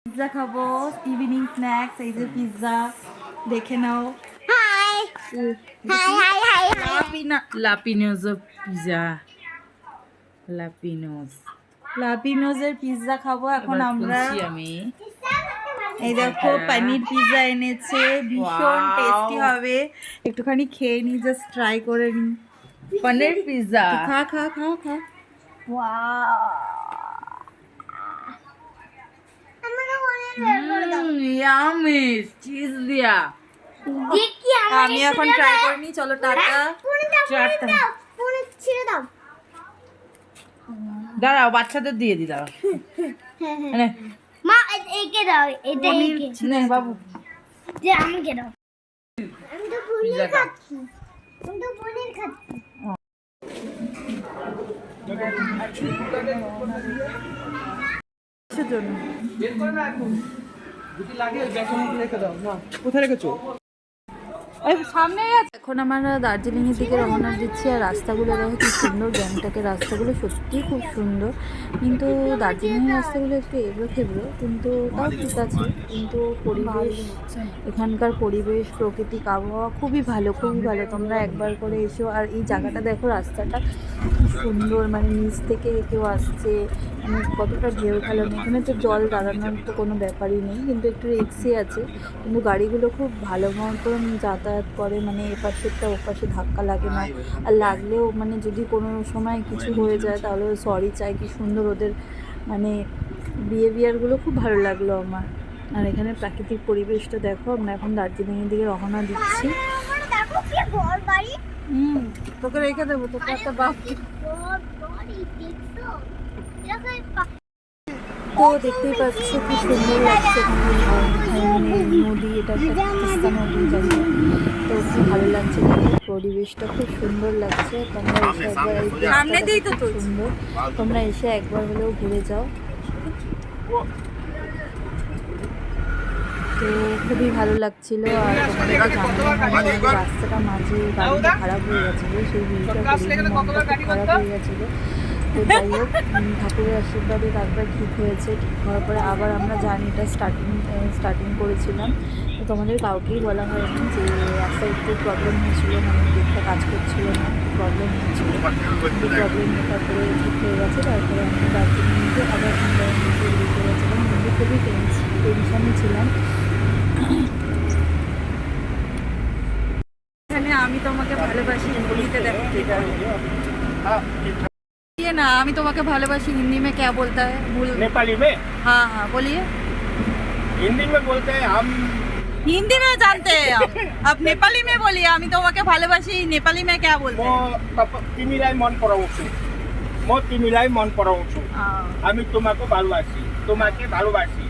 Pizza খাবো, evening snacks. এই যে পিৎজা দেখে নাও। হাই হাই হাই হাই লাপিনোজের পিৎজা, লাপিনোজের পিৎজা খাবো এখন আমরা। আমি এই দেখো পনির পিৎজা এনেছে, ভীষণ টেস্টি হবে। একটুখানি খেয়ে নি, জাস্ট ট্রাই করে নি। পনির পিৎজা খা খা খা খা। ইয়ামি চিজ দিয়া। দেখি আমি এখন ট্রাই করে নি। চলো টাটা। ছেড়ে দাও। দাঁড়াও বাচ্চাদের দিয়ে দি দাঁড়াও। মানে মা একে দাও, এটা একে নে বাবু যে আমাকে দাও। আমি তো পনির খাচ্ছি, আমি তো পনির খাচ্ছি। কিসের জন্য? কোথায় রেখেছো? সামনে এখন আমরা দার্জিলিং এর দিকে রওনা দিচ্ছি। আর রাস্তাগুলো দেখো কি সুন্দর, গ্যাংটকের রাস্তাগুলো সত্যিই খুব সুন্দর। কিন্তু দার্জিলিংয়ের রাস্তাগুলো একটু এবড়ো খেবড়ো, কিন্তু তাও ঠিক আছে। কিন্তু পরিবেশ, এখানকার পরিবেশ, প্রাকৃতিক আবহাওয়া খুবই ভালো, খুবই ভালো। তোমরা একবার করে এসো। আর এই জায়গাটা দেখো, রাস্তাটা খুব সুন্দর, মানে নিচ থেকে কেউ আসছে, মানে কতটা ঢেউ খেলানো। এখানে তো জল দাঁড়ানোর তো কোনো ব্যাপারই নেই, কিন্তু একটু রিক্সি আছে। কিন্তু গাড়িগুলো খুব ভালো মতন যাতায়াত করে, মানে এপাশেরটা ওপাশে ধাক্কা লাগে না। আর লাগলেও মানে যদি কোনো সময় কিছু হয়ে যায় তাহলে সরি চাই। কি সুন্দর ওদের মানে বিহেভিয়ারগুলো খুব ভালো লাগলো আমার। আর এখানে প্রাকৃতিক পরিবেশটা দেখো। আমরা এখন দার্জিলিংয়ের দিকে রওনা দিচ্ছি। দেখো কি বড় বাড়ি, তোকে রেখে দেবো, তোকে একটা বাপ। বড় বাড়ি দেখছো? দেখো তো দেখতেই পাচ্ছ কি সুন্দর লাগছে এখানে নদী। এটা একটা তিস্তা নদী জানি। তো খুব ভালো লাগছে, পরিবেশটা খুব সুন্দর লাগছে। তোমরা এসে একবার, এই তো সুন্দর, তোমরা এসে একবার হলেও ঘুরে যাও। তো খুবই ভালো লাগছিল। আর তোমাদেরকে জানানো, রাস্তাটা মাঝে গাড়িটা খারাপ হয়ে গেছিলো, সেই ভিউটা খারাপ হয়ে গেছিলো। তো যাই হোক, ঠাকুরের আশীর্বাদে তারপরে ঠিক হয়েছে। ঠিক হওয়ার পরে আবার আমরা জার্নিটা স্টার্টিং করেছিলাম। তো তোমাদের কাউকেই বলা হয়নি যে রাস্তায় একটু প্রবলেম হয়েছিল, মানে গেটটা কাজ করছিল না, একটু প্রবলেম হয়েছিল। কিন্তু প্রবলেম তারপরে ঠিক হয়ে গেছে। তারপরে আমরা দার্জিলিংকে আবার বেরিয়ে পড়েছিলাম। কিন্তু খুবই টেনশনে ছিলাম। এখানে আমি তোমাকে ভালোবাসি হিন্দিতে দেখো ना, আমি তোমাকে ভালোবাসি हिंदी में क्या बोलता है? नेपाली में? हाँ हाँ बोलिए। हिंदी में बोलते हैं हम। हिंदी में जानते हैं आप नेपाली में बोलिए। আমি তোমাকে ভালোবাসি नेपाली में क्या बोलते हैं? तिमीलाई मन पराउँछु, म तिमीलाई मन पराउँछु, हाँ। हामी তোমাকে ভালোবাসি, তোমাকে ভালোবাসি।